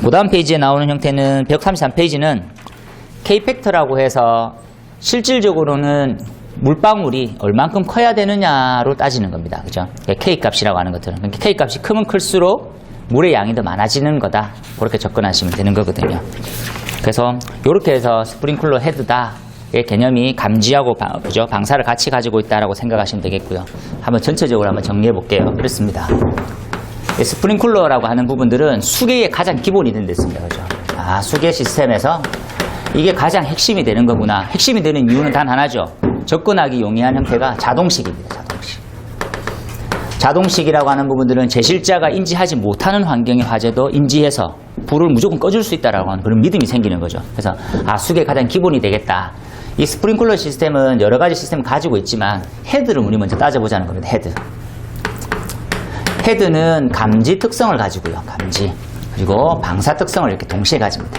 그 다음 페이지에 나오는 형태는 133페이지는 K팩터라고 해서 실질적으로는 물방울이 얼만큼 커야 되느냐로 따지는 겁니다. 그죠? K값이라고 하는 것들은. 그러니까 K값이 크면 클수록 물의 양이 더 많아지는 거다. 그렇게 접근하시면 되는 거거든요. 그래서 이렇게 해서 스프링클러 헤드다. 의 개념이 감지하고 그죠? 방사를 같이 가지고 있다라고 생각하시면 되겠고요. 한번 전체적으로 한번 정리해 볼게요. 그렇습니다. 스프링클러라고 하는 부분들은 수계의 가장 기본이 된 데 있습니다. 그죠? 수계 시스템에서 이게 가장 핵심이 되는 거구나. 핵심이 되는 이유는 단 하나죠. 접근하기 용이한 형태가 자동식입니다. 자동식. 자동식이라고 하는 부분들은 제실자가 인지하지 못하는 환경의 화재도 인지해서 불을 무조건 꺼줄 수 있다라고 하는 그런 믿음이 생기는 거죠. 그래서 수계 가장 기본이 되겠다. 이 스프링클러 시스템은 여러 가지 시스템을 가지고 있지만 헤드를 우리 먼저 따져보자는 겁니다. 헤드는 감지 특성을 가지고요. 감지. 그리고 방사 특성을 이렇게 동시에 가집니다.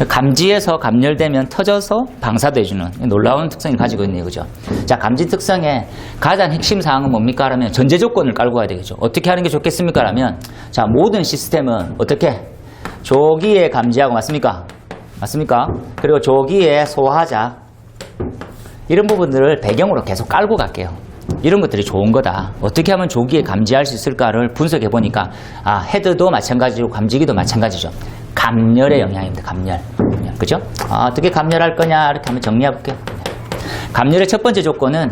감지에서 감열되면 터져서 방사도 해주는 놀라운 특성을 가지고 있네요. 그죠? 자, 감지 특성의 가장 핵심 사항은 뭡니까? 하면 전제 조건을 깔고 가야 되겠죠. 어떻게 하는 게 좋겠습니까? 하면 자, 모든 시스템은 어떻게? 조기에 감지하고 맞습니까? 맞습니까? 그리고 조기에 소화자 이런 부분들을 배경으로 계속 깔고 갈게요. 이런 것들이 좋은 거다. 어떻게 하면 조기에 감지할 수 있을까를 분석해 보니까 헤드도 마찬가지고 감지기도 마찬가지죠. 감열의 영향입니다. 감열. 그죠? 어떻게 감열할 거냐 이렇게 한번 정리해 볼게요. 감열의 첫 번째 조건은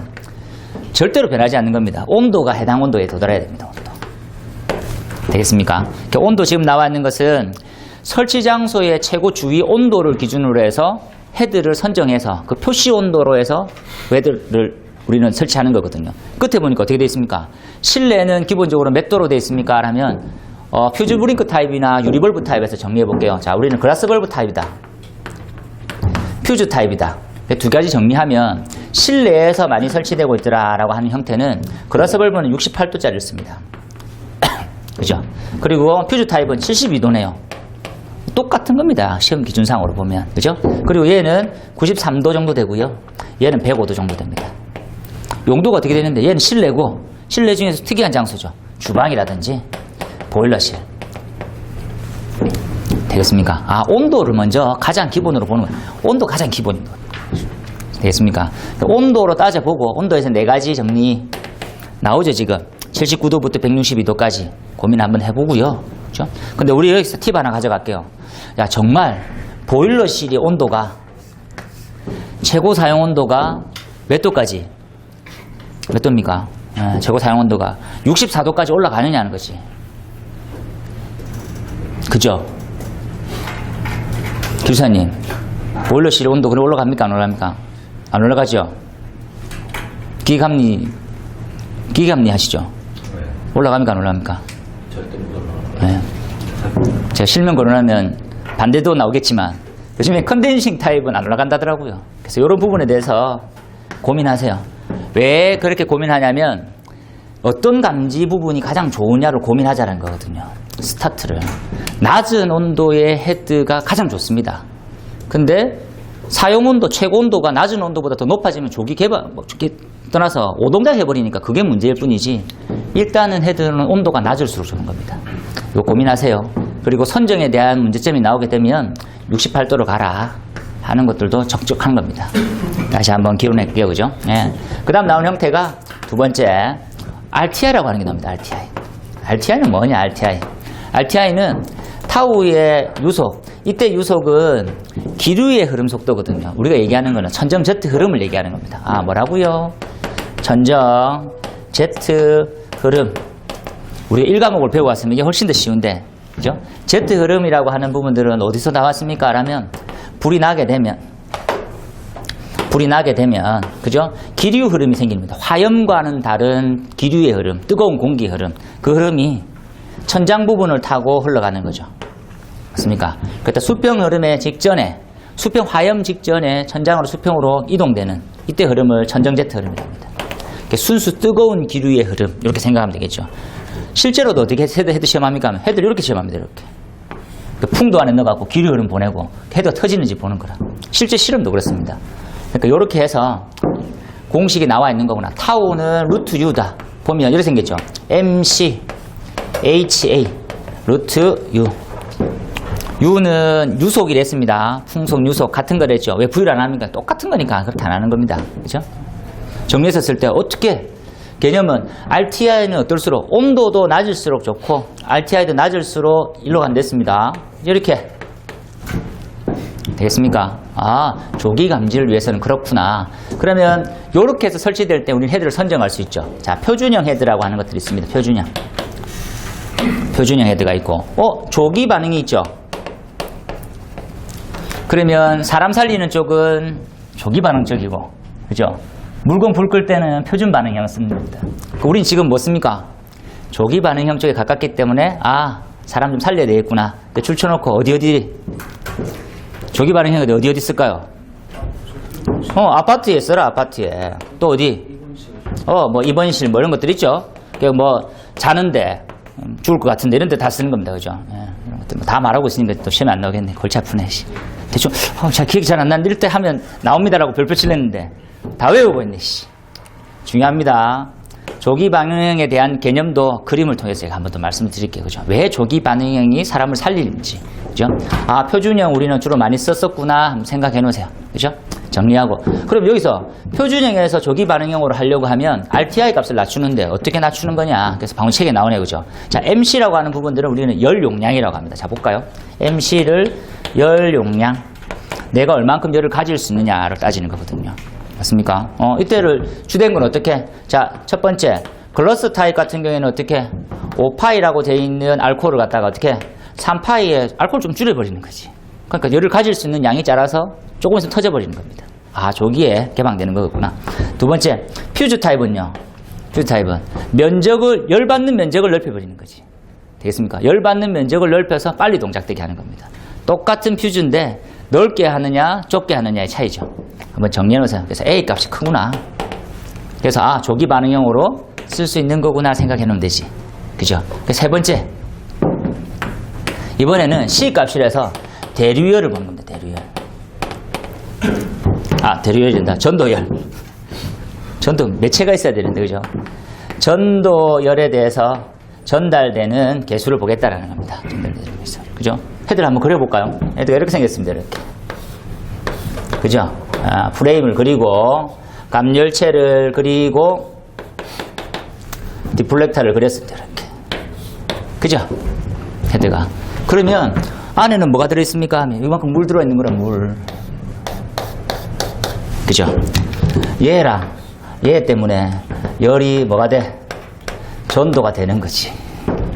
절대로 변하지 않는 겁니다. 온도가 해당 온도에 도달해야 됩니다. 온도. 되겠습니까? 온도 지금 나와 있는 것은 설치 장소의 최고 주위 온도를 기준으로 해서 헤드를 선정해서 그 표시 온도로 해서 헤드를 우리는 설치하는 거거든요. 끝에 보니까 어떻게 되어 있습니까? 실내는 기본적으로 몇 도로 되어 있습니까? 라면 퓨즈 브링크 타입이나 유리벌브 타입에서 정리해 볼게요. 자, 우리는 글라스 벌브 타입이다. 퓨즈 타입이다. 두 가지 정리하면 실내에서 많이 설치되고 있더라라고 하는 형태는 글라스 벌브는 68도짜리를 씁니다. 그죠? 그리고 퓨즈 타입은 72도네요. 똑같은 겁니다. 시험 기준상으로 보면. 그죠? 그리고 얘는 93도 정도 되고요. 얘는 105도 정도 됩니다. 용도가 어떻게 되는데 얘는 실내고 실내 중에서 특이한 장소죠. 주방이라든지 보일러실. 되겠습니까? 온도를 먼저 가장 기본으로 보는 거예요. 온도 가장 기본인 거예요. 되겠습니까? 온도로 따져보고 온도에서 네 가지 정리 나오죠 지금. 79도부터 162도까지 고민 한번 해보고요. 그렇죠? 근데 우리 여기서 팁 하나 가져갈게요. 야, 정말 보일러실의 온도가 최고 사용 온도가 몇 도까지? 몇 도입니까? 최고 사용 온도가 64도까지 올라가느냐는 거지. 그죠? 교사님, 보일러실의 온도 그래 올라갑니까? 안 올라갑니까? 안 올라가죠? 기계감리 하시죠? 올라갑니까? 안 올라갑니까? 절대 못 올라가요. 네. 제가 실명 거론하면 반대도 나오겠지만 요즘에 컨덴싱 타입은 안 올라간다더라고요. 그래서 이런 부분에 대해서 고민하세요. 왜 그렇게 고민하냐면 어떤 감지 부분이 가장 좋으냐를 고민하자는 거거든요. 스타트를. 낮은 온도의 헤드가 가장 좋습니다. 근데 사용 온도, 최고 온도가 낮은 온도보다 더 높아지면 조기 개발, 떠나서 오동작 해버리니까 그게 문제일 뿐이지 일단은 헤드는 온도가 낮을수록 좋은 겁니다. 이거 고민하세요. 그리고 선정에 대한 문제점이 나오게 되면 68도로 가라 하는 것들도 적적한 겁니다. 다시 한번 기록할게요. 그죠? 예. 그 다음 나오는 형태가 두 번째 RTI라고 하는 게 나옵니다. RTI는 뭐냐? RTI는 타우의 유속. 이때 유속은 기류의 흐름 속도거든요. 우리가 얘기하는 거는 천정 Z 흐름을 얘기하는 겁니다. 뭐라고요? 천정 Z 흐름. 우리가 1과목을 배워왔으면 이게 훨씬 더 쉬운데, 그죠? Z 흐름이라고 하는 부분들은 어디서 나왔습니까? 라면, 불이 나게 되면, 그죠? 기류 흐름이 생깁니다. 화염과는 다른 기류의 흐름, 뜨거운 공기 흐름. 그 흐름이 천장 부분을 타고 흘러가는 거죠. 맞습니까? 그러니까 수평 흐름의 직전에, 수평 화염 직전에 천장으로 수평으로 이동되는 이때 흐름을 천정 Z 흐름이라고 합니다. 순수 뜨거운 기류의 흐름, 이렇게 생각하면 되겠죠. 실제로도 어떻게 헤드 시험합니까? 하면 헤드를 이렇게 시험합니다. 이렇게. 풍도 안에 넣어갖고 기류 흐름 보내고 헤드가 터지는지 보는 거라. 실제 실험도 그렇습니다. 그러니까 이렇게 해서 공식이 나와 있는 거구나. 타우는 루트 U다. 보면 이렇게 생겼죠. MC, HA, 루트 U. 유는 유속이라 했습니다. 풍속, 유속 같은 거랬죠. 왜 부유를 안 합니까? 똑같은 거니까 그렇게 안 하는 겁니다. 그죠? 정리했었을 때 어떻게 개념은 RTI는 어떨수록 온도도 낮을수록 좋고 RTI도 낮을수록 일로 간댔습니다. 이렇게 되겠습니까? 아, 조기 감지를 위해서는 그렇구나. 그러면 이렇게 해서 설치될 때 우리는 헤드를 선정할 수 있죠. 자, 표준형 헤드라고 하는 것들이 있습니다. 표준형 헤드가 있고 조기 반응이 있죠. 그러면 사람 살리는 쪽은 조기 반응 쪽이고, 그죠? 물건 불 끌 때는 표준 반응형을 씁니다. 우린 지금 뭐 씁니까? 조기 반응형 쪽에 가깝기 때문에 사람 좀 살려야 되겠구나. 줄쳐놓고 어디 조기 반응형이 어디 쓸까요? 아파트에 써라. 아파트에. 또 어디? 뭐 입원실 뭐 이런 것들 있죠. 뭐 자는데 죽을 것 같은데 이런 데 다 쓰는 겁니다. 그죠? 이런 것들 다 말하고 있으니까 또 시험에 안 나오겠네. 골치 아프네. 대충 잘 기억이 잘 안 나는데 이럴 때 하면 나옵니다라고 별표 칠랬는데 다 외우고 있네. 중요합니다. 조기 반응형에 대한 개념도 그림을 통해서 제가 한 번 더 말씀을 드릴게요. 그죠? 왜 조기 반응형이 사람을 살리는지. 그죠? 표준형 우리는 주로 많이 썼었구나. 한번 생각해 놓으세요. 그죠? 정리하고. 그럼 여기서 표준형에서 조기 반응형으로 하려고 하면 RTI 값을 낮추는데 어떻게 낮추는 거냐. 그래서 방금 책에 나오네. 그죠? 자, MC라고 하는 부분들은 우리는 열 용량이라고 합니다. 자, 볼까요? MC를 열 용량. 내가 얼만큼 열을 가질 수 있느냐를 따지는 거거든요. 맞습니까? 이때를 주된 건 어떻게? 자, 첫 번째, 글러스 타입 같은 경우에는 어떻게? 5파이라고 되어 있는 알코올을 갖다가 어떻게? 3파이에 알코올 좀 줄여버리는 거지. 그러니까 열을 가질 수 있는 양이 작아서 조금 있으면 터져버리는 겁니다. 조기에 개방되는 거구나. 두 번째, 퓨즈 타입은요. 퓨즈 타입은 열받는 면적을 넓혀버리는 거지. 되겠습니까? 열받는 면적을 넓혀서 빨리 동작되게 하는 겁니다. 똑같은 퓨즈인데 넓게 하느냐 좁게 하느냐의 차이죠. 한번 정리해놓으세요. 그래서 A 값이 크구나. 그래서 조기 반응형으로 쓸 수 있는 거구나 생각해놓으면 되지. 그죠? 세 번째, 이번에는 C 값이라서 대류열을 보는 겁니다. 대류열이 된다. 전도열. 매체가 있어야 되는데, 그죠? 전도열에 대해서 전달되는 개수를 보겠다라는 겁니다. 전달되는 개수. 그죠? 헤드를 한번 그려볼까요? 헤드가 이렇게 생겼습니다. 이렇게. 그죠? 프레임을 그리고 감열체를 그리고 디플렉터를 그렸습니다. 이렇게. 그죠? 헤드가. 그러면 안에는 뭐가 들어있습니까? 하면 이만큼 물 들어있는 거라 물. 그죠? 얘 때문에 열이 뭐가 돼? 전도가 되는 거지.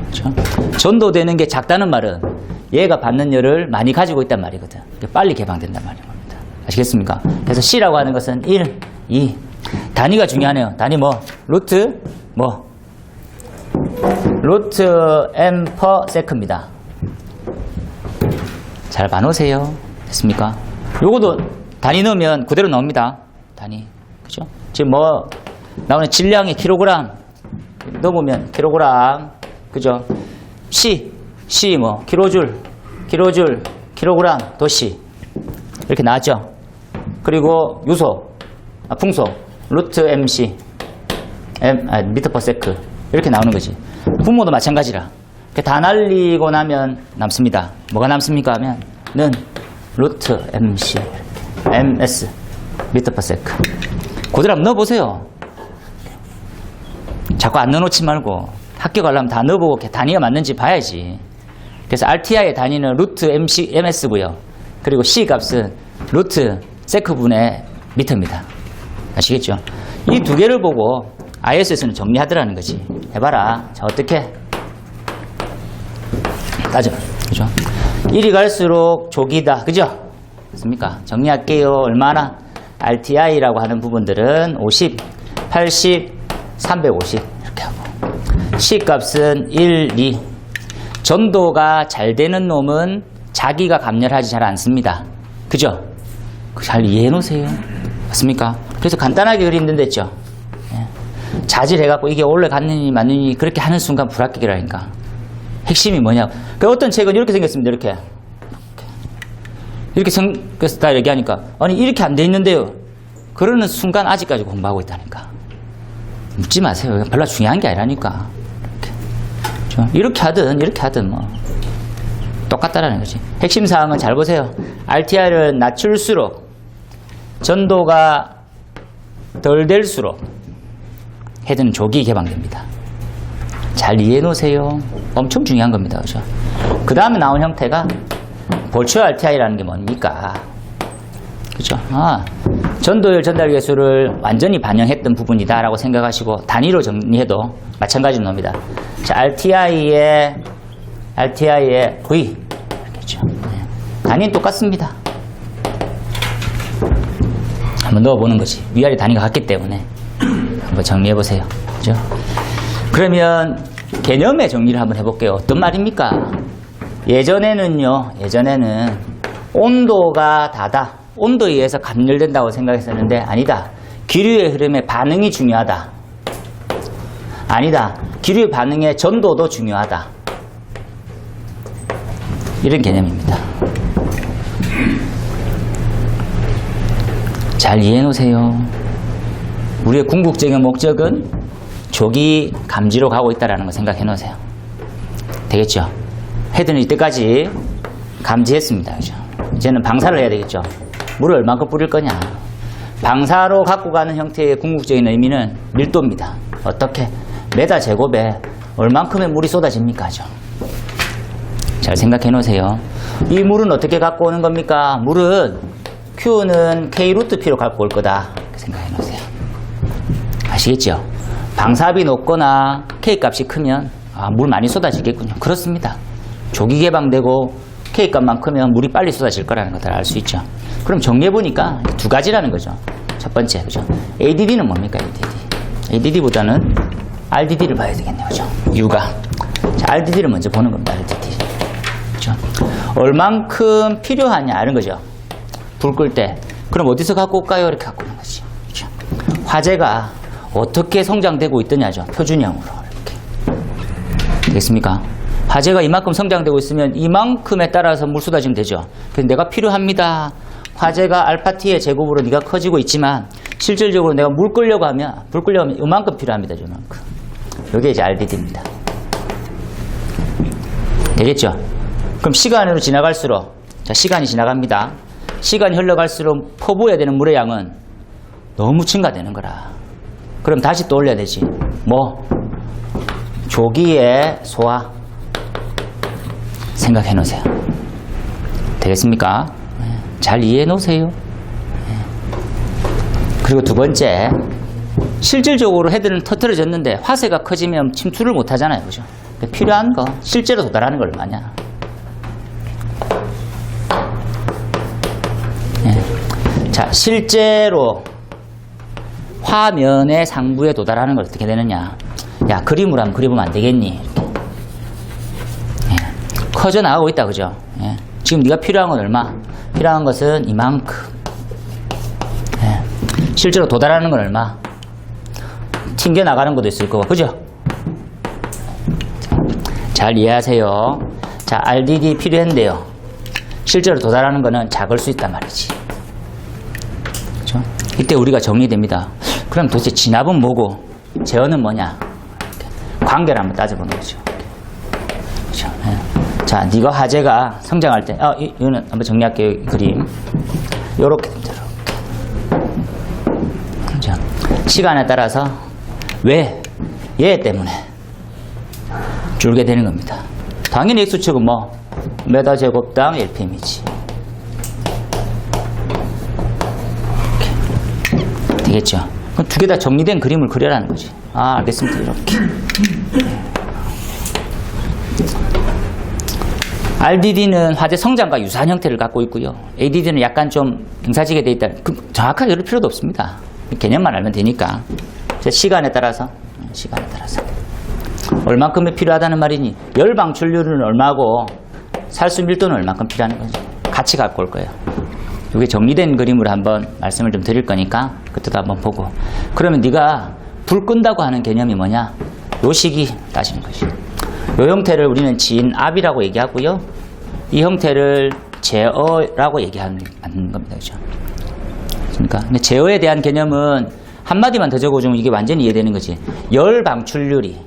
그죠? 전도되는 게 작다는 말은 얘가 받는 열을 많이 가지고 있단 말이거든. 빨리 개방된단 말인 겁니다. 아시겠습니까? 그래서 C라고 하는 것은 1, 2. 단위가 중요하네요. 단위 루트 m per sec입니다. 잘 봐놓으세요. 됐습니까? 요거도 단위 넣으면 그대로 나옵니다. 단위. 그죠? 지금 나오는 질량이 킬로그램. 넣어보면 킬로그램. 그죠? C 킬로줄, 킬로그램, 도시. 이렇게 나왔죠? 그리고 유속, 풍속, 루트 MC, 미터 퍼 세크. 이렇게 나오는 거지. 분모도 마찬가지라. 다 날리고 나면 남습니다. 뭐가 남습니까? 하면은 루트 MC, MS, 미터 퍼 세크. 그대로 한번 넣어보세요. 자꾸 안 넣어놓지 말고 학교 가려면 다 넣어보고 단위가 맞는지 봐야지. 그래서 RTI의 단위는 루트 MS고요. 그리고 C 값은 루트 세크분의 미터입니다. 아시겠죠? 이 두 개를 보고 ISS는 정리하더라는 거지. 해봐라. 자, 어떻게? 따져. 그죠? 1이 갈수록 조기다. 그죠? 맞습니까? 정리할게요. 얼마나? RTI라고 하는 부분들은 50, 80, 350 이렇게 하고 C 값은 1, 2. 전도가 잘 되는 놈은 자기가 감열하지 잘 않습니다. 그죠? 잘 이해해 놓으세요. 맞습니까? 그래서 간단하게 그리면 됐죠. 자질해갖고 이게 올라갔느니 맞느니 그렇게 하는 순간 불합격이라니까. 핵심이 뭐냐고. 어떤 책은 이렇게 생겼습니다. 이렇게 생겼을 때 얘기하니까 아니 이렇게 안 돼 있는데요. 그러는 순간 아직까지 공부하고 있다니까. 묻지 마세요. 별로 중요한 게 아니라니까. 이렇게 하든 똑같다라는 거지. 핵심 사항은 잘 보세요. RTI를 낮출수록 전도가 덜 될수록 헤드는 조기 개방됩니다. 잘 이해해 놓으세요. 엄청 중요한 겁니다. 그죠? 그 다음에 나온 형태가 버추얼 RTI라는 게 뭡니까? 그죠? 전도율 전달 개수를 완전히 반영했던 부분이다라고 생각하시고 단위로 정리해도 마찬가지로 놉니다. 자, RTI의 V. 이렇게죠. 단위는 똑같습니다. 한번 넣어보는 거지. 위아래 단위가 같기 때문에. 한번 정리해보세요. 그죠? 그러면 개념의 정리를 한번 해볼게요. 어떤 말입니까? 예전에는 온도가 다다. 온도에 의해서 감열된다고 생각했었는데 아니다. 기류의 흐름에 반응이 중요하다. 아니다. 기류의 반응의 전도도 중요하다. 이런 개념입니다. 잘 이해해 놓으세요. 우리의 궁극적인 목적은 조기 감지로 가고 있다는 걸 생각해 놓으세요. 되겠죠? 헤드는 이때까지 감지했습니다. 그죠? 이제는 방사를 해야 되겠죠? 물을 얼마큼 뿌릴 거냐. 방사로 갖고 가는 형태의 궁극적인 의미는 밀도입니다. 어떻게? 메다 제곱에 얼만큼의 물이 쏟아집니까? 죠? 잘 생각해 놓으세요. 이 물은 어떻게 갖고 오는 겁니까? 물은 Q는 K 루트 P로 갖고 올 거다. 이렇게 생각해 놓으세요. 아시겠죠? 방사압이 높거나 K 값이 크면 물 많이 쏟아지겠군요. 그렇습니다. 조기 개방되고 K 값만 크면 물이 빨리 쏟아질 거라는 것을 알 수 있죠. 그럼 정리해보니까 두 가지라는 거죠. 첫 번째, 그죠? ADD는 뭡니까? ADD보다는 RDD를 봐야 되겠네요. 그죠? U가. 자, RDD를 먼저 보는 겁니다. RDD. 그죠? 얼만큼 필요하냐, 이런 거죠. 불 끌 때. 그럼 어디서 갖고 올까요? 이렇게 갖고 오는 거지. 그죠? 화재가 어떻게 성장되고 있더냐죠. 표준형으로. 이렇게. 되겠습니까? 화재가 이만큼 성장되고 있으면 이만큼에 따라서 물 쏟아지면 되죠. 그래서 내가 필요합니다. 화재가 알파-t의 제곱으로 네가 커지고 있지만 실질적으로 내가 불 끄려고 하면 이만큼 필요합니다. 이만큼. 이게 이제 RDD입니다. 되겠죠? 그럼 시간으로 지나갈수록 자, 시간이 지나갑니다. 시간이 흘러갈수록 퍼부어야 되는 물의 양은 너무 증가되는 거라. 그럼 다시 또 올려야 되지. 뭐? 조기의 소화. 생각해 놓으세요. 되겠습니까? 잘 이해해 놓으세요. 그리고 두 번째, 실질적으로 헤드는 터트려졌는데 화세가 커지면 침투를 못 하잖아요. 그죠? 필요한 거, 실제로 도달하는 걸 얼마냐. 자, 실제로 화면의 상부에 도달하는 걸 어떻게 되느냐. 야, 그림으로 한번 그려보면 안 되겠니? 커져 나가고 있다. 그죠? 예. 지금 네가 필요한 건 얼마? 필요한 것은 이만큼. 예. 실제로 도달하는 건 얼마? 튕겨 나가는 것도 있을 거고. 그죠? 잘 이해하세요. 자, RDD 필요한데요. 실제로 도달하는 거는 작을 수 있단 말이지. 그죠? 이때 우리가 정리됩니다. 그럼 도대체 진압은 뭐고 제어는 뭐냐? 관계를 한번 따져보는 거죠. 그죠? 예. 자, 네가 화재가 성장할 때, 이거는 한번 정리할게요. 이 그림. 요렇게 됩니다. 요렇게. 자, 시간에 따라서 왜? 얘 때문에 줄게 되는 겁니다. 당연히 X축은 뭐? 메다 제곱당 1pm이지. 이렇게. 되겠죠? 그럼 두 개 다 정리된 그림을 그려라는 거지. 알겠습니다. 이렇게. RDD는 화재 성장과 유사한 형태를 갖고 있고요. ADD는 약간 좀 등사지게 되어 있다. 정확하게 그럴 필요도 없습니다. 개념만 알면 되니까. 시간에 따라서 얼만큼이 필요하다는 말이니 열 방출률은 얼마고 살수 밀도는 얼만큼 필요한 거죠. 같이 갖고 올 거예요. 이게 정리된 그림으로 한번 말씀을 좀 드릴 거니까 그때도 한번 보고. 그러면 네가 불 끈다고 하는 개념이 뭐냐? 요 시기 따지는 거지. 이 형태를 우리는 진압이라고 얘기하고요. 이 형태를 제어라고 얘기하는 겁니다. 그죠? 그러니까 근데 제어에 대한 개념은 한마디만 더 적어주면 이게 완전히 이해되는 거지. 열 방출률이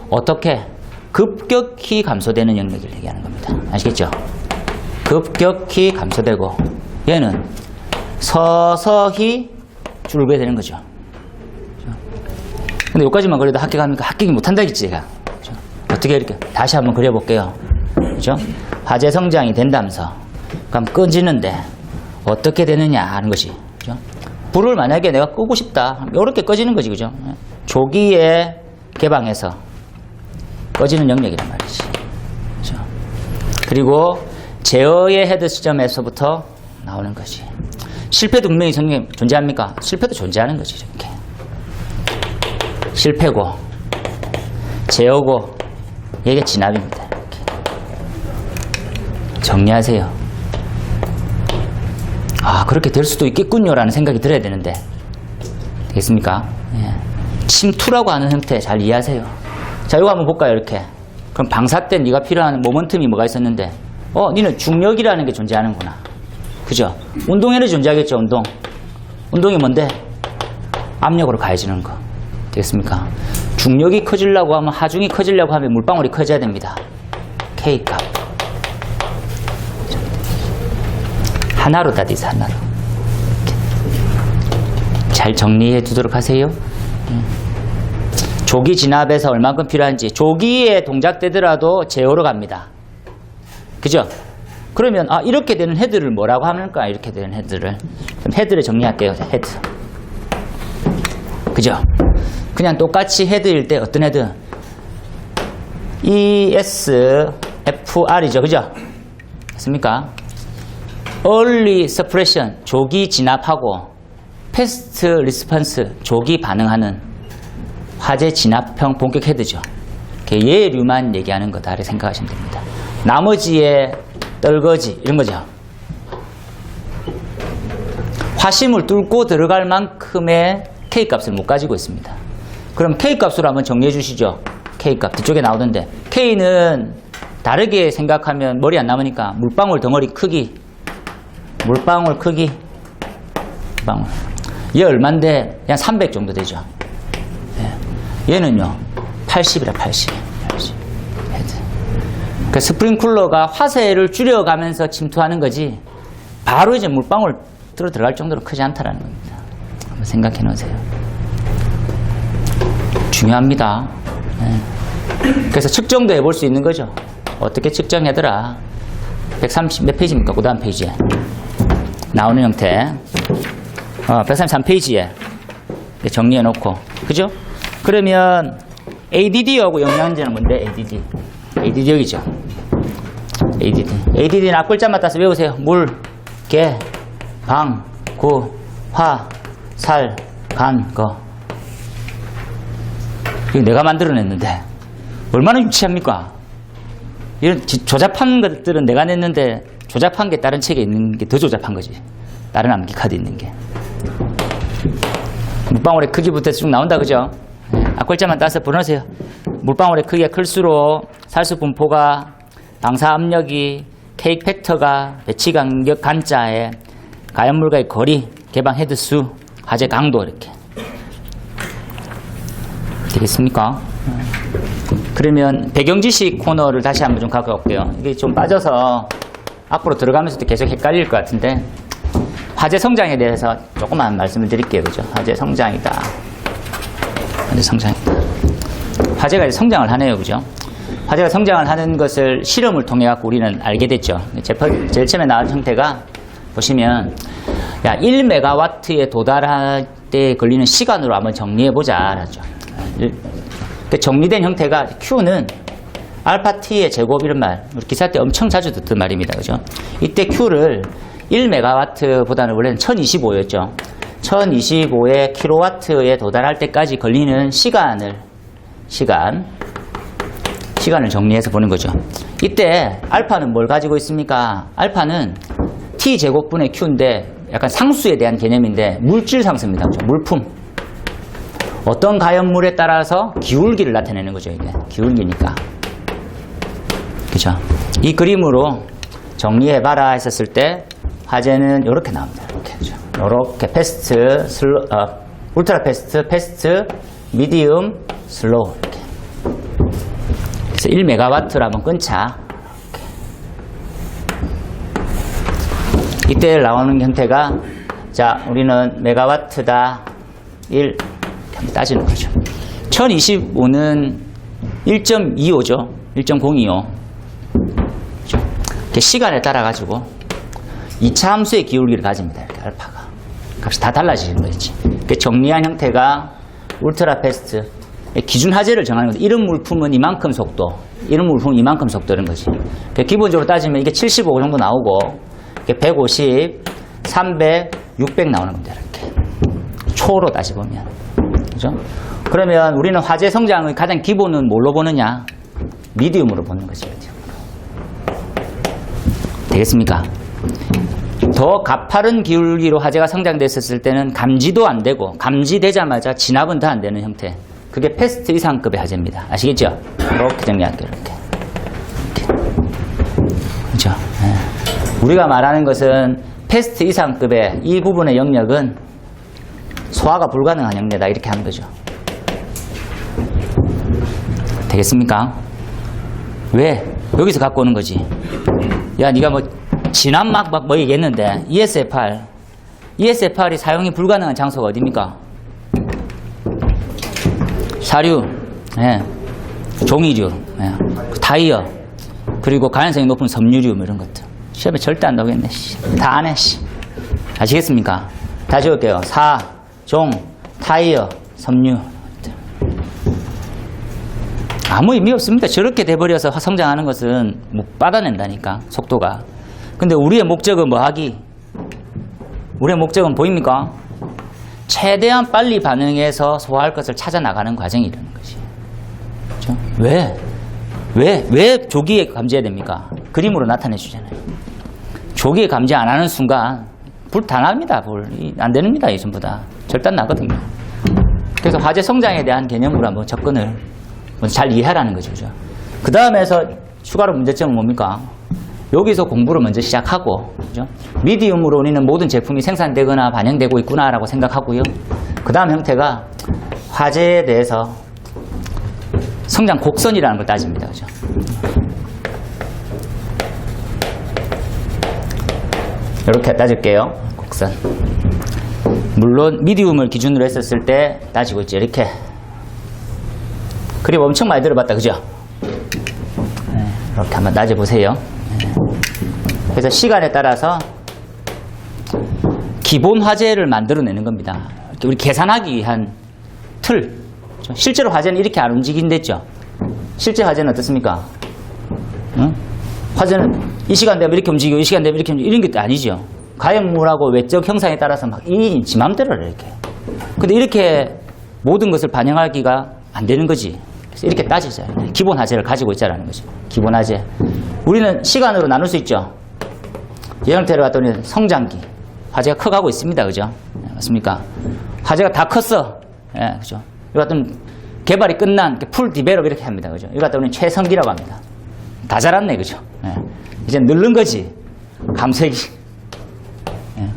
어떻게 급격히 감소되는 영역을 얘기하는 겁니다. 아시겠죠? 급격히 감소되고 얘는 서서히 줄게 되는 거죠. 근데 여기까지만 그래도 합격합니까? 합격이 못한다겠지, 제가. 그죠? 어떻게 이렇게 다시 한번 그려볼게요. 그죠? 화재 성장이 된다면서. 그럼 꺼지는데 어떻게 되느냐 하는 것이. 그죠? 불을 만약에 내가 끄고 싶다. 이렇게 꺼지는 거지, 그죠? 조기에 개방해서 꺼지는 영역이란 말이지. 그죠? 그리고 제어의 헤드 시점에서부터 나오는 것이. 실패도 분명히 존재합니까? 실패도 존재하는 거지, 이렇게. 실패고, 제어고, 이게 진압입니다. 이렇게. 정리하세요. 아, 그렇게 될 수도 있겠군요라는 생각이 들어야 되는데. 되겠습니까? 예. 침투라고 하는 형태 잘 이해하세요. 자, 이거 한번 볼까요, 이렇게. 그럼 방사 때 네가 필요한 모먼텀이 뭐가 있었는데, 니는 중력이라는 게 존재하는구나. 그죠? 운동에는 존재하겠죠, 운동. 운동이 뭔데? 압력으로 가해지는 거. 되겠습니까? 중력이 커지려고 하면, 하중이 커지려고 하면 물방울이 커져야 됩니다. K값. 하나로 다 되죠, 하나로. 잘 정리해 두도록 하세요. 조기 진압에서 얼마큼 필요한지. 조기에 동작되더라도 제어로 갑니다. 그죠? 그러면 이렇게 되는 헤드를 뭐라고 합니까? 이렇게 되는 헤드를. 그럼 헤드를 정리할게요. 헤드. 그죠? 그냥 똑같이 헤드일 때 어떤 헤드? ESFR이죠. 그죠? 맞습니까? Early Suppression, 조기 진압하고 Fast Response, 조기 반응하는 화재 진압형 본격 헤드죠. 얘류만 얘기하는 거다 이렇게 생각하시면 됩니다. 나머지의 떨거지 이런 거죠. 화심을 뚫고 들어갈 만큼의 K값을 못 가지고 있습니다. 그럼 K값으로 한번 정리해 주시죠. K값 뒤쪽에 나오던데 K는 다르게 생각하면 머리 안 남으니까 물방울 덩어리 크기, 물방울 크기, 물방울. 얘 얼만데? 그냥 300 정도 되죠. 얘는요 80이라 80 헤드. 그 스프링쿨러가 화세를 줄여가면서 침투하는 거지 바로 이제 물방울 들어갈 정도로 크지 않다라는 겁니다. 한번 생각해 놓으세요. 중요합니다. 그래서 측정도 해볼 수 있는 거죠. 어떻게 측정하더라. 130 몇 페이지입니까? 그 다음 페이지에 나오는 형태. 133페이지에 정리해 놓고, 그죠? 그러면 ADD하고 영양제는 뭔데? ADD 여기죠. ADD는 앞글자만 따서 외우세요. 물, 개, 방, 구, 화, 살, 간, 거. 이거 내가 만들어냈는데 얼마나 유치합니까? 이런 조잡한 것들은 내가 냈는데 조잡한 게 다른 책에 있는 게 더 조잡한 거지. 다른 암기 카드 있는 게. 물방울의 크기부터 쭉 나온다, 그죠? 앞글자만 따서 보내세요. 물방울의 크기가 클수록 살수 분포가, 방사 압력이, K 팩터가, 배치 간격 간자에, 가연물과의 거리, 개방 헤드 수, 화재 강도 이렇게. 되겠습니까? 그러면 배경지식 코너를 다시 한번 좀 가져올게요. 이게 좀 빠져서 앞으로 들어가면서도 계속 헷갈릴 것 같은데 화재 성장에 대해서 조금만 말씀을 드릴게요. 그죠? 화재 성장이다. 화재 성장이다. 화재가 성장을 하네요. 그죠? 화재가 성장을 하는 것을 실험을 통해 갖고 우리는 알게 됐죠. 제일 처음에 나온 형태가 보시면 1메가와트에 도달할 때 걸리는 시간으로 한번 정리해보자. 라죠. 정리된 형태가 Q는 알파 T의 제곱 이런 말, 우리 기사 때 엄청 자주 듣던 말입니다. 그죠? 이때 Q를 1메가와트보다는 원래는 1025였죠. 1025의 킬로와트에 도달할 때까지 걸리는 시간을 정리해서 보는 거죠. 이때 알파는 뭘 가지고 있습니까? 알파는 T제곱분의 Q인데 약간 상수에 대한 개념인데 물질 상수입니다. 그죠? 물품. 어떤 가연물에 따라서 기울기를 나타내는 거죠. 이게 기울기니까. 그죠? 이 그림으로 정리해봐라 했었을 때 화재는 이렇게 나옵니다. 이렇게, 그죠? 이렇게 패스트, 울트라 패스트, 패스트, 미디움, 슬로우 이렇게. 그래서 1메가와트를 한번 끊자. 이때 나오는 형태가, 자, 우리는 메가와트다 1 따지는 거죠. 1025는 1.25죠. 1.025. 시간에 따라 가지고 2차 함수의 기울기를 가집니다. 이렇게 알파가. 값이 다 달라지는 거지. 정리한 형태가 울트라 패스트. 기준 하재를 정하는 거죠. 이런 물품은 이만큼 속도, 이런 물품은 이만큼 속도 이런 거지. 기본적으로 따지면 이게 75 정도 나오고, 150, 300, 600 나오는 겁니다. 이렇게. 초로 따져보면. 그죠? 그러면 우리는 화재 성장의 가장 기본은 뭘로 보느냐? 미디움으로 보는 거지. 되겠습니까? 더 가파른 기울기로 화재가 성장됐었을 때는 감지도 안 되고, 감지되자마자 진압은 다 안 되는 형태. 그게 패스트 이상급의 화재입니다. 아시겠죠? 이렇게 정리할게요. 이렇게. 그죠? 네. 우리가 말하는 것은 패스트 이상급의 이 부분의 영역은 소화가 불가능한 영역이다. 이렇게 하는 거죠. 되겠습니까? 왜? 여기서 갖고 오는 거지. 야, 네가 뭐 진압 뭐 얘기했는데 ESFR이 사용이 불가능한 장소가 어디입니까? 사류, 예, 종이류, 예, 타이어, 그리고 가연성이 높은 섬유류 뭐 이런 것들. 시험에 절대 안 나오겠네. 다 안 해. 아시겠습니까? 다시 볼게요. 사, 종, 타이어, 섬유. 아무 의미 없습니다. 저렇게 돼버려서 성장하는 것은 못 받아낸다니까, 속도가. 근데 우리의 목적은 뭐 하기? 우리의 목적은 보입니까? 최대한 빨리 반응해서 소화할 것을 찾아 나가는 과정이라는 것이. 그렇죠? 왜 조기에 감지해야 됩니까? 그림으로 나타내 주잖아요. 조기에 감지 안 하는 순간 불 다 납니다. 안 됩니다. 이 전부 다. 절대 안 나거든요. 그래서 화재 성장에 대한 개념으로 한번 접근을 잘 이해하라는 거죠. 그 다음에서 추가로 문제점은 뭡니까? 여기서 공부를 먼저 시작하고, 그죠? 미디움으로 우리는 모든 제품이 생산되거나 반영되고 있구나라고 생각하고요. 그 다음 형태가 화재에 대해서 성장 곡선이라는 걸 따집니다. 그죠? 이렇게 따질게요. 곡선. 물론 미디움을 기준으로 했었을 때 따지고 있죠. 이렇게. 그림 엄청 많이 들어봤다. 그죠? 네, 이렇게 한번 따져보세요. 그래서 시간에 따라서 기본 화재를 만들어내는 겁니다. 우리 계산하기 위한 틀. 실제로 화재는 이렇게 안 움직인댔죠. 실제 화재는 어떻습니까? 응? 화재는 이 시간 되면 이렇게 움직이고 이 시간 되면 이렇게 움직이고 이런 게 아니죠. 가역물하고 외적 형상에 따라서 막 지 맘대로 이렇게. 근데 이렇게 모든 것을 반영하기가 안 되는 거지. 그래서 이렇게 따지자. 기본 화재를 가지고 있자라는 거죠. 기본 화재. 우리는 시간으로 나눌 수 있죠. 이 형태로 봤더니 성장기. 화재가 커가고 있습니다. 그죠? 네, 맞습니까? 화재가 다 컸어. 예, 그죠? 이거 같은 개발이 끝난 풀 디벨롭 이렇게 합니다. 그죠? 이거 같은 우리는 최성기라고 합니다. 다 자랐네. 그죠? 예. 이제 늘른 거지. 감쇄기. 예.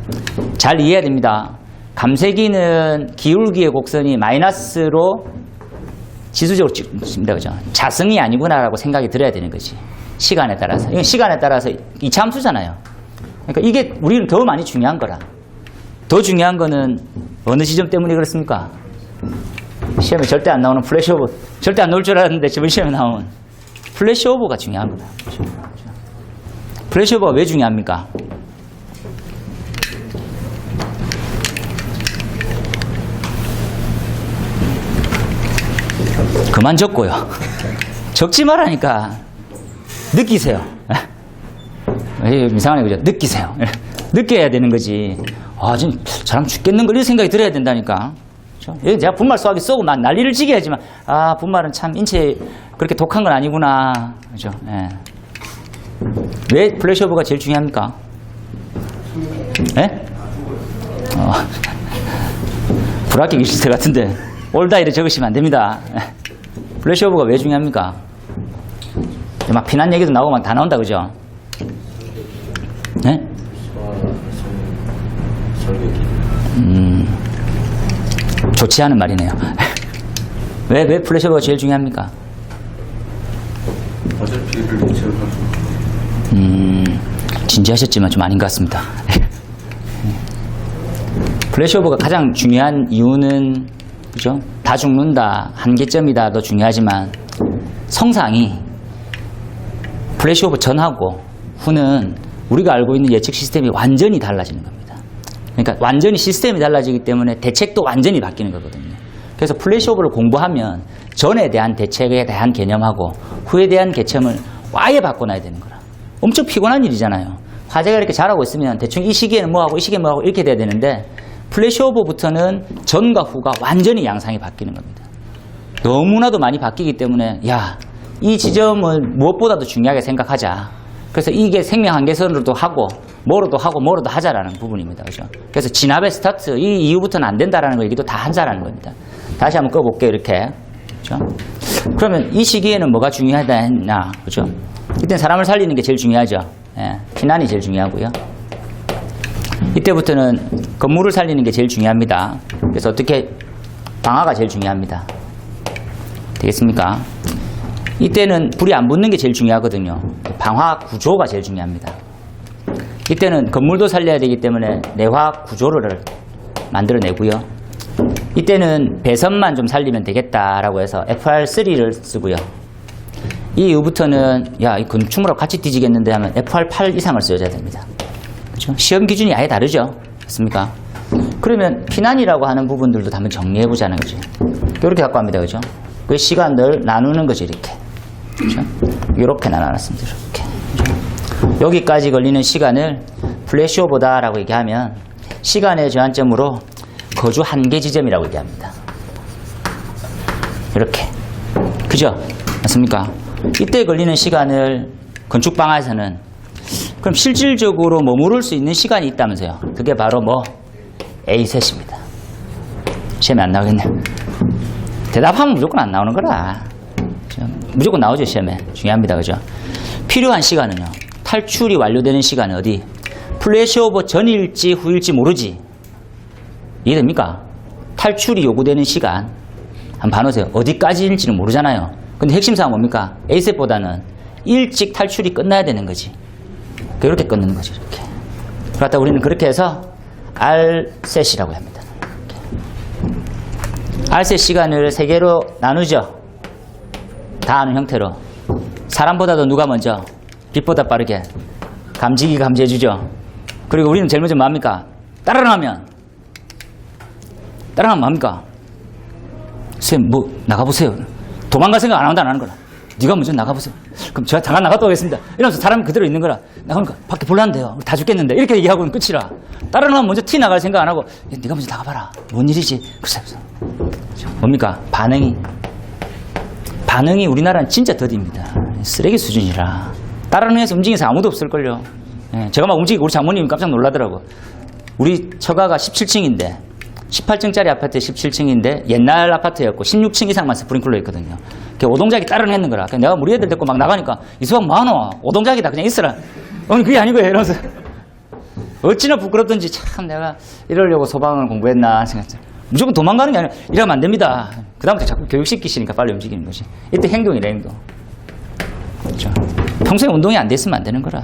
잘 이해해야 됩니다. 감쇄기는 기울기의 곡선이 마이너스로 지수적으로 찍습니다. 그죠? 자성이 아니구나라고 생각이 들어야 되는 거지. 시간에 따라서. 이건 시간에 따라서 이차 함수잖아요. 그러니까 이게 우리는 더 많이 중요한 거라. 더 중요한 거는 어느 지점 때문에 그렇습니까? 시험에 절대 안 나오는 플래시오버. 절대 안 나올 줄 알았는데 저번 시험에 나온 플래시오버가 중요한 거다. 플래시오버가 왜 중요합니까? 그만 적고요. 적지 말라니까. 느끼세요. 이상하네, 그죠? 느끼세요. 느껴야 되는 거지. 아, 지금 사람 죽겠는 걸 이 생각이 들어야 된다니까. 그렇죠? 제가 분말 쏘기 쏘고 막 난리를 치게 하지만, 아, 분말은 참 인체에 그렇게 독한 건 아니구나. 그죠? 예. 왜 플래시오버가 제일 중요합니까? 예? 불합격 일시대 같은데, 올다 이래 적으시면 안 됩니다. 플래시오버가 왜 중요합니까? 막 피난 얘기도 나오고 막 다 나온다, 그죠? 네? 좋지 않은 말이네요. 왜 플래시오버가 제일 중요합니까? 어차피를 대체로 가지고 진지하셨지만 좀 아닌 것 같습니다. 플래시오버가 가장 중요한 이유는 그죠? 다 죽는다, 한계점이다도 중요하지만 성상이 플래시오버 전하고 후는 우리가 알고 있는 예측 시스템이 완전히 달라지는 겁니다. 그러니까 완전히 시스템이 달라지기 때문에 대책도 완전히 바뀌는 거거든요. 그래서 플래시오버를 공부하면 전에 대한 대책에 대한 개념하고 후에 대한 개념을 아예 바꿔놔야 되는 거라. 엄청 피곤한 일이잖아요. 화재가 이렇게 자라고 있으면 대충 이 시기에는 뭐하고 이 시기에 뭐하고 이렇게 돼야 되는데 플래시오버부터는 전과 후가 완전히 양상이 바뀌는 겁니다. 너무나도 많이 바뀌기 때문에 야, 이 지점을 무엇보다도 중요하게 생각하자. 그래서 이게 생명 한계선으로도 하고 뭐로도 하고 뭐로도 하자라는 부분입니다. 그죠? 그래서 진압의 스타트 이 이후부터는 안 된다라는 거 얘기도 다 하자라는 겁니다. 다시 한번 꺼볼게요. 이렇게. 그죠? 그러면 이 시기에는 뭐가 중요하다 했나? 그죠? 이때는 사람을 살리는 게 제일 중요하죠. 예, 피난이 제일 중요하고요. 이때부터는 건물을 살리는 게 제일 중요합니다. 그래서 어떻게 방화가 제일 중요합니다. 되겠습니까? 이때는 불이 안 붙는 게 제일 중요하거든요. 방화 구조가 제일 중요합니다. 이때는 건물도 살려야 되기 때문에 내화 구조를 만들어내고요. 이때는 배선만 좀 살리면 되겠다라고 해서 FR3를 쓰고요. 이 이후부터는 야, 이 건축물하고 같이 뒤지겠는데 하면 FR8 이상을 써야 됩니다. 그렇죠? 시험 기준이 아예 다르죠. 맞습니까? 그러면 피난이라고 하는 부분들도 한번 정리해 보자는 거죠. 이렇게 갖고 합니다. 그죠? 그 시간을 나누는 거죠. 이렇게. 그렇죠? 이렇게 나눠놨습니다. 이렇게. 그렇죠? 여기까지 걸리는 시간을 플래시오버다라고 얘기하면 시간의 제한점으로 거주 한계 지점이라고 얘기합니다. 이렇게. 그죠? 맞습니까? 이때 걸리는 시간을 건축방화에서는 그럼 실질적으로 머무를 수 있는 시간이 있다면서요. 그게 바로 뭐 A셋입니다. 시험에 안 나오겠네요. 대답하면 무조건 안 나오는 거라. 그렇죠? 무조건 나오죠. 시험에. 중요합니다. 그죠? 필요한 시간은요. 탈출이 완료되는 시간은 어디? 플래시오버 전일지 후일지 모르지. 이해됩니까? 탈출이 요구되는 시간 한번 봐놓으세요. 어디까지일지는 모르잖아요. 근데 핵심사항은 뭡니까? A셋보다는 일찍 탈출이 끝나야 되는 거지. 이렇게 끊는 거죠. 이렇게. 그렇다 우리는 그렇게 해서 R셋이라고 합니다. R셋 시간을 3개로 나누죠. 다 아는 형태로. 사람보다도 누가 먼저? 빛보다 빠르게. 감지기 감지해주죠. 그리고 우리는 제일 먼저 뭡니까? 따라가면 뭡니까? 선생님 뭐 나가보세요. 도망갈 생각 안 한다 안 하는 거라. 네가 먼저 나가보세요. 그럼 제가 잠깐 나갔다 오겠습니다. 이러면서 사람이 그대로 있는 거라. 나가니까 밖에 볼란데요. 우리 다 죽겠는데. 이렇게 얘기하고는 끝이라. 다른 놈은 먼저 티 나갈 생각 안 하고 야, 네가 먼저 나가봐라. 뭔 일이지? 글쎄. 뭡니까? 반응이 우리나라는 진짜 더디입니다. 쓰레기 수준이라. 다른 회에서 움직이는 사람 아무도 없을걸요. 예, 제가 막 움직이고 우리 장모님이 깜짝 놀라더라고. 우리 처가가 17층인데 18층짜리 아파트에 17층인데 옛날 아파트였고 16층 이상만 스프링클러 있거든요. 오동작이 따르는 했는 거라. 내가 우리 애들 데리고 막 나가니까 이 수박 많어. 오동작이다. 그냥 있어라. 그게 아니고요. 이러면서 어찌나 부끄럽던지 참 내가 이러려고 소방을 공부했나 생각했어요. 무조건 도망가는 게 아니라 이러면 안 됩니다. 그 다음부터 자꾸 교육시키시니까 빨리 움직이는 거지. 이때 행동이래 행동. 그렇죠. 평소에 운동이 안 됐으면 안 되는 거라.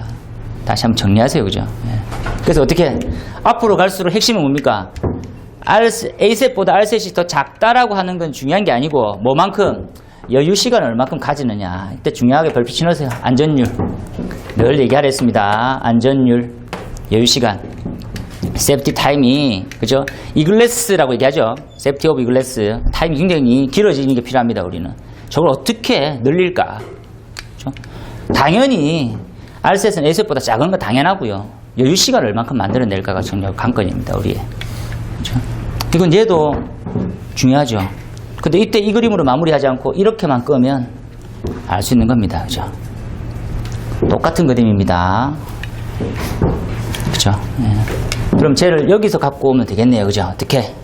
다시 한번 정리하세요. 그죠? 예. 그래서 어떻게 앞으로 갈수록 핵심은 뭡니까? A셋보다 R셋이 더 작다라고 하는 건 중요한 게 아니고 뭐만큼 여유 시간을 얼마큼 가지느냐. 이때 중요하게 별빛이 넣으세요. 안전율. 늘 얘기하랬습니다. 안전율, 여유 시간. 세프티 타임이 그죠? 이글래스라고 얘기하죠. 세프티 오브 이글래스. 타임이 굉장히 길어지는 게 필요합니다. 우리는. 저걸 어떻게 늘릴까? 그렇죠? 당연히 R셋은 A셋보다 작은 건 당연하고요. 여유 시간을 얼마큼 만들어낼까가 중요한 관건입니다. 우리의. 그렇죠? 이건 얘도 중요하죠. 근데 이때 이 그림으로 마무리하지 않고 이렇게만 끄면 알 수 있는 겁니다. 그죠? 똑같은 그림입니다. 그죠? 예. 그럼 쟤를 여기서 갖고 오면 되겠네요. 그죠? 어떻게?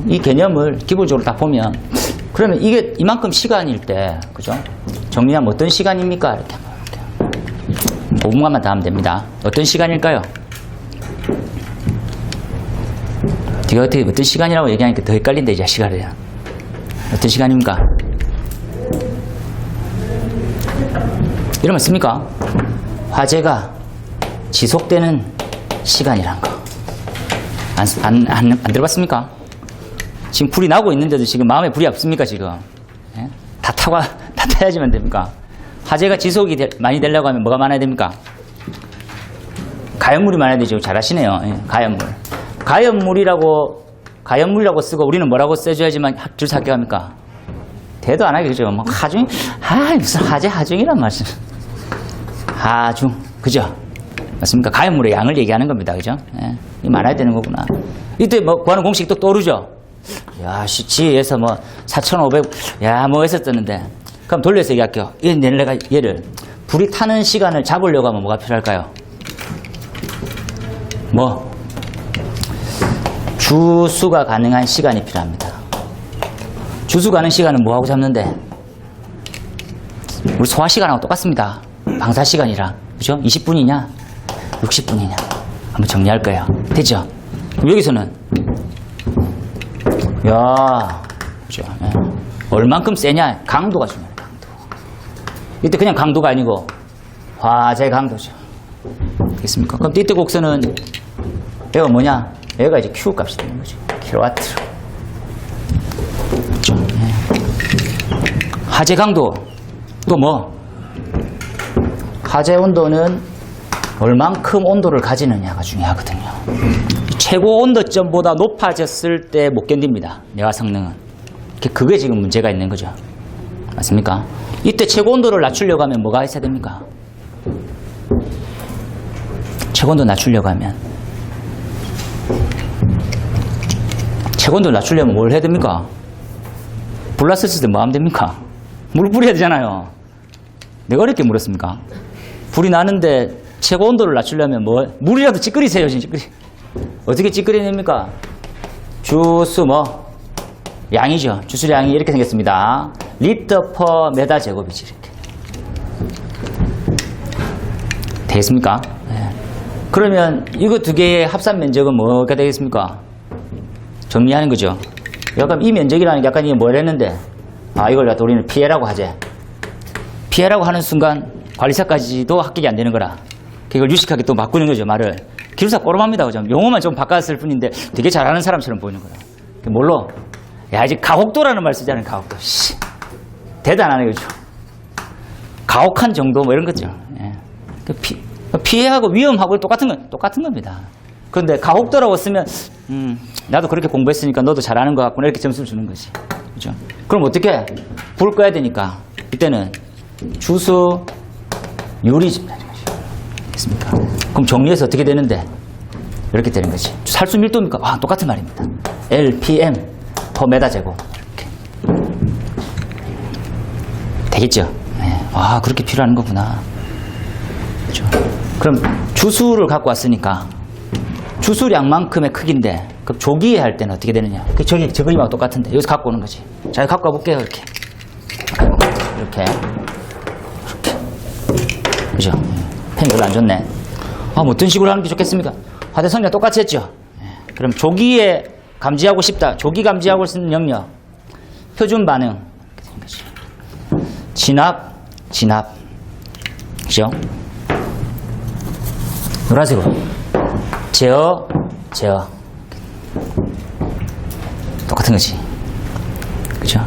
이 개념을 기본적으로 딱 보면 그러면 이게 이만큼 시간일 때, 그죠? 정리하면 어떤 시간입니까? 이렇게. 5분간만 더 하면 됩니다. 어떤 시간일까요? 네가 어떤 시간이라고 얘기하니까 더 헷갈린다, 이 자식아. 어떤 시간입니까? 이러면 씁니까? 화재가 지속되는 시간이란 거. 안 들어봤습니까? 지금 불이 나고 있는데도 지금 마음에 불이 없습니까, 지금? 예? 다 타야지만 됩니까? 화재가 지속이 많이 되려고 하면 뭐가 많아야 됩니까? 가연물이 많아야 되죠. 잘하시네요. 예, 가연물. 가연물이라고 쓰고 우리는 뭐라고 써줘야지만 줄서 합격합니까? 대도 안 하겠죠. 뭐 하중, 무슨 화재 하중이란 말씀. 하중, 그죠? 맞습니까? 가연물의 양을 얘기하는 겁니다. 그죠? 예, 이 많아야 되는 거구나. 이때 뭐 구하는 공식이 또 떠오르죠? 야, 지혜에서 뭐 4,500, 야, 뭐 했었었는데. 그럼 돌려서 얘기할게요. 내가 얘를 불이 타는 시간을 잡으려고 하면 뭐가 필요할까요? 뭐? 주수가 가능한 시간이 필요합니다. 주수 가능 시간은 뭐하고 잡는데? 우리 소화 시간하고 똑같습니다. 방사 시간이랑. 그죠? 20분이냐? 60분이냐? 한번 정리할 거예요. 됐죠? 그럼 여기서는 야, 그죠? 예. 얼만큼 세냐? 강도가 중요해요. 강도. 이때 그냥 강도가 아니고 화재 강도죠. 알겠습니까? 그럼 이때 곡선은 얘가 뭐냐? 얘가 이제 Q 값이 되는 거죠. 킬로와트로. 그렇죠? 예. 화재 강도 또 뭐? 화재 온도는 얼만큼 온도를 가지느냐가 중요하거든요. 최고 온도점보다 높아졌을 때 못 견딥니다. 내화 성능은. 그게 지금 문제가 있는 거죠. 맞습니까? 이때 최고 온도를 낮추려고 하면 뭐가 있어야 됩니까? 최고 온도 낮추려고 하면 최고 온도를 낮추려면 뭘 해야 됩니까? 불났을 때 뭐 하면 됩니까? 물 뿌려야 되잖아요. 내가 어렵게 물었습니까? 불이 나는데 최고 온도를 낮추려면 뭐 물이라도 찌끄리세요. 찌끄리. 어떻게 찌끄리냅니까? 주수 뭐 양이죠. 주수량이 이렇게 생겼습니다. 리터 퍼 메다 제곱이지 이렇게. 되겠습니까? 네. 그러면 이거 두 개의 합산 면적은 뭐가 되겠습니까? 정리하는 거죠. 약간 이 면적이라는 게 약간 이게 뭘 했는데 이걸 갖다 우리는 피해라고 하지. 피해라고 하는 순간 관리사까지도 합격이 안 되는 거라. 그걸 유식하게 또 바꾸는 거죠, 말을. 기술사 꼬름합니다, 그죠? 용어만 좀 바꿨을 뿐인데 되게 잘하는 사람처럼 보이는 거야. 뭘로? 야, 이제 가혹도라는 말 쓰잖아요, 가혹도. 씨. 대단하네, 그죠? 가혹한 정도, 뭐 이런 거죠. 예. 피해하고 위험하고 똑같은 겁니다. 그런데 가혹도라고 쓰면, 나도 그렇게 공부했으니까 너도 잘하는 것 같구나, 이렇게 점수를 주는 거지. 그죠? 그럼 어떻게? 불 꺼야 되니까. 이때는 주수, 유리, 됐습니까? 그럼 정리해서 어떻게 되는데? 이렇게 되는 거지. 살수 밀도입니까? 똑같은 말입니다. LPM per 메다 제곱. 이렇게. 되겠죠? 네. 그렇게 필요한 거구나. 그렇죠? 그럼 주수를 갖고 왔으니까 주수량만큼의 크기인데 그럼 조기에 할 때는 어떻게 되느냐? 저거랑 똑같은데 여기서 갖고 오는 거지. 자, 갖고 와볼게요. 이렇게. 이렇게. 그죠? 펜 별로 안 좋네. 뭐 어떤 식으로 하는 게 좋겠습니까? 화재 성량 똑같이 했죠? 그럼 조기에 감지하고 싶다. 조기 감지하고 쓰는 영역. 표준 반응. 진압. 그죠? 노란색으로. 제어. 똑같은 거지. 그죠?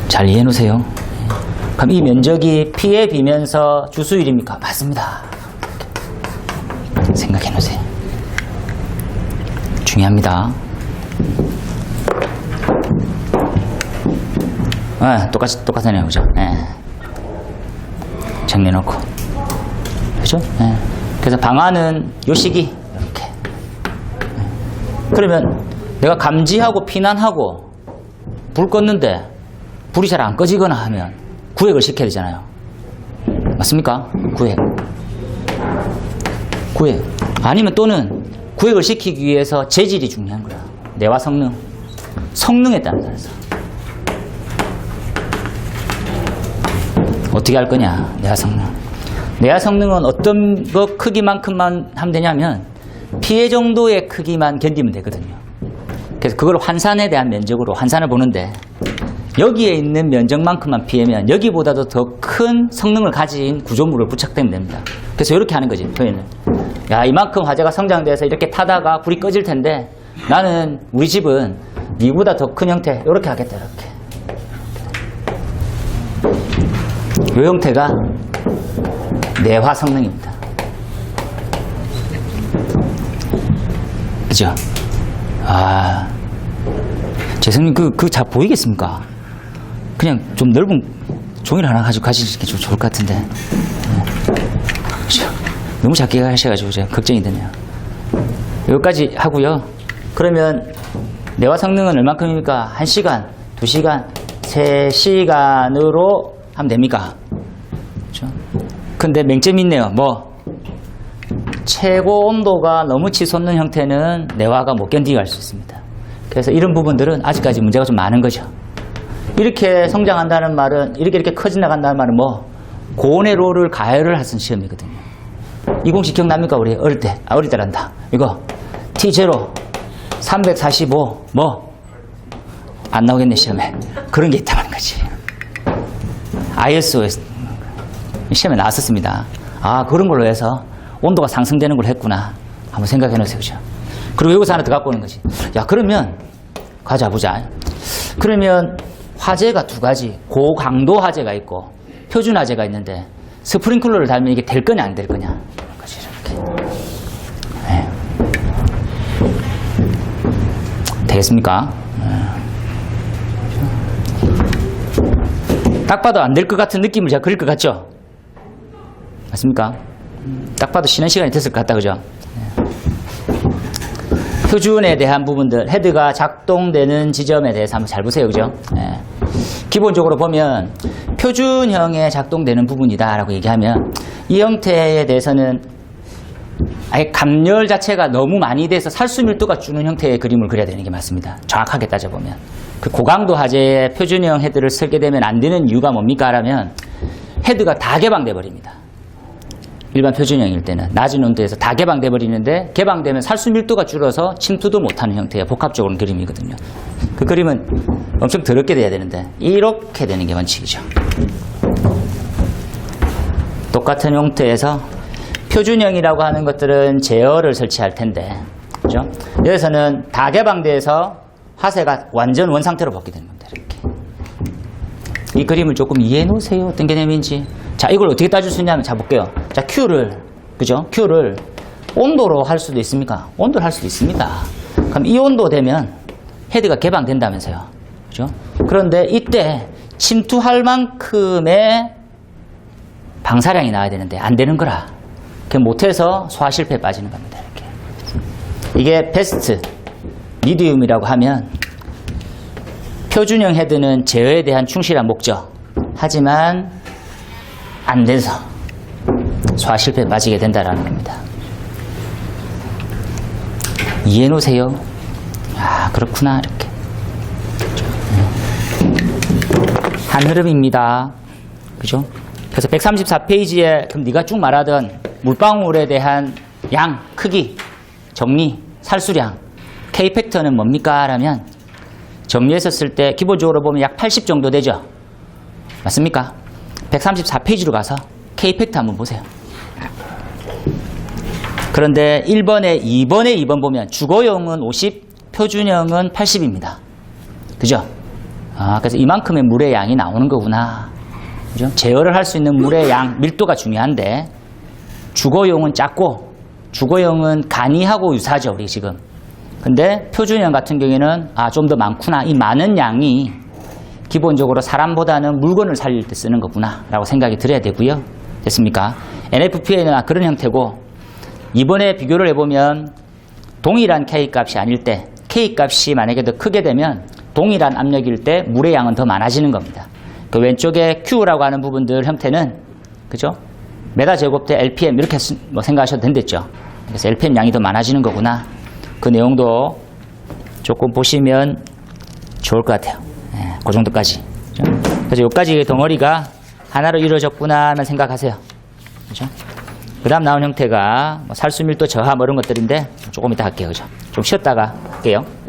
잘 이해해 놓으세요. 그럼 이 면적이 P에 비면서 주수율입니까? 맞습니다. 생각해 놓으세요. 중요합니다. 똑같네요. 그죠? 정리해놓고. 그죠? 그래서 방안은 요 시기, 이렇게. 그러면 내가 감지하고 피난하고 불 껐는데 불이 잘 안 꺼지거나 하면 구획을 시켜야 되잖아요. 맞습니까? 구획. 아니면 또는 구획을 시키기 위해서 재질이 중요한 거야. 내화 성능에 따라서. 어떻게 할 거냐? 내화 성능은 어떤 것 크기만큼만 하면 되냐면 피해 정도의 크기만 견디면 되거든요. 그래서 그걸 환산에 대한 면적으로 환산을 보는데 여기에 있는 면적만큼만 피하면 여기보다도 더 큰 성능을 가진 구조물을 부착되면 됩니다. 그래서 이렇게 하는 거지, 표현을. 야, 이만큼 화재가 성장돼서 이렇게 타다가 불이 꺼질 텐데 나는 우리 집은 니보다 더 큰 형태 이렇게 하겠다, 이렇게. 이 형태가 내화 성능입니다. 그죠? 아, 재성님 그 잘 보이겠습니까? 그냥 좀 넓은 종이를 하나 가지고 가시는 게 좀 좋을 것 같은데. 그죠? 너무 작게 하셔가지고 제가 걱정이 되네요. 여기까지 하고요. 그러면 내화 성능은 얼만큼입니까? 1시간, 2시간, 3시간으로 하면 됩니까? 그렇죠? 근데 맹점이 있네요. 뭐 최고 온도가 너무 치솟는 형태는 내화가 못 견디게 할 수 있습니다. 그래서 이런 부분들은 아직까지 문제가 좀 많은 거죠. 이렇게 성장한다는 말은 이렇게 커져 나간다는 말은 뭐 고온의 롤을 가열을 하는 시험이거든요. 이 공식 기억납니까? 우리 어릴 때, 어릴 때란다. 이거 T0 345 뭐 안 나오겠네 시험에. 그런 게 있다는 거지. ISO 시험에 나왔었습니다. 아, 그런 걸로 해서 온도가 상승되는 걸 했구나. 한번 생각해 놓으세요. 그죠? 그리고 여기서 하나 더 갖고 오는 거지. 야, 그러면 가자 보자. 그러면 화재가 두 가지, 고강도 화재가 있고 표준 화재가 있는데 스프링클러를 달면 이게 될 거냐 안 될 거냐. 이렇게. 네. 되겠습니까? 딱 봐도 안 될 것 같은 느낌을 제가 그릴 것 같죠? 맞습니까? 딱 봐도 쉬는 시간이 됐을 것 같다, 그죠? 표준에 대한 부분들, 헤드가 작동되는 지점에 대해서 한번 잘 보세요, 그죠? 예. 기본적으로 보면 표준형에 작동되는 부분이다라고 얘기하면 이 형태에 대해서는 아예 감열 자체가 너무 많이 돼서 살수 밀도가 주는 형태의 그림을 그려야 되는 게 맞습니다. 정확하게 따져보면. 그 고강도 화재의 표준형 헤드를 설계 되면 안 되는 이유가 뭡니까? 라면 헤드가 다 개방돼 버립니다. 일반 표준형일 때는 낮은 온도에서 다 개방돼 버리는데 개방되면 살수 밀도가 줄어서 침투도 못하는 형태의 복합적으로 그림이거든요. 그 그림은 엄청 더럽게 돼야 되는데 이렇게 되는 게 원칙이죠. 똑같은 형태에서 표준형이라고 하는 것들은 제어를 설치할 텐데, 그죠? 여기서는 다 개방돼서 화세가 완전 원상태로 복귀되는 겁니다. 이렇게. 이 그림을 조금 이해해 놓으세요. 어떤 개념인지. 자, 이걸 어떻게 따질 수 있냐면, 자, 볼게요. 자, Q를, 그죠? Q를 온도로 할 수도 있습니까? 온도를 할 수도 있습니다. 그럼 이 온도 되면 헤드가 개방된다면서요. 그죠? 그런데 이때 침투할 만큼의 방사량이 나와야 되는데 안 되는 거라. 그 못해서 소화 실패에 빠지는 겁니다. 이렇게. 이게 베스트, 미디움이라고 하면 표준형 헤드는 제어에 대한 충실한 목적. 하지만 안 돼서 소화 실패에 빠지게 된다라는 겁니다. 이해해 놓으세요. 아, 그렇구나. 이렇게. 한 흐름입니다. 그죠? 그래서 134페이지에 그럼 네가 쭉 말하던 물방울에 대한 양, 크기, 정리, 살수량, K팩터는 뭡니까? 라면 정리했었을 때 기본적으로 보면 약 80 정도 되죠? 맞습니까? 134페이지로 가서 K팩터 한번 보세요. 그런데 1번에 2번 보면 주거용은 50, 표준형은 80입니다. 그죠? 아, 그래서 이만큼의 물의 양이 나오는 거구나. 그죠? 제어를 할 수 있는 물의 양, 밀도가 중요한데 주거용은 작고 주거용은 간이하고 유사하죠, 우리 지금. 근데 표준형 같은 경우에는 아, 좀 더 많구나. 이 많은 양이 기본적으로 사람보다는 물건을 살릴 때 쓰는 거구나 라고 생각이 들어야 되고요. 됐습니까? NFPA는 그런 형태고 이번에 비교를 해보면 동일한 K값이 아닐 때 K값이 만약에 더 크게 되면 동일한 압력일 때 물의 양은 더 많아지는 겁니다. 그 왼쪽에 Q라고 하는 부분들 형태는 그죠? 메다 제곱대 LPM 이렇게 뭐 생각하셔도 된댔죠. 그래서 LPM 양이 더 많아지는 거구나. 그 내용도 조금 보시면 좋을 것 같아요. 예, 그 정도까지. 그죠? 그래서 여기까지 덩어리가 하나로 이루어졌구나 하는 생각하세요. 그죠? 그 다음 나온 형태가 뭐 살수밀도 저하 뭐 이런 것들인데 조금 이따 할게요. 그죠? 좀 쉬었다가 할게요.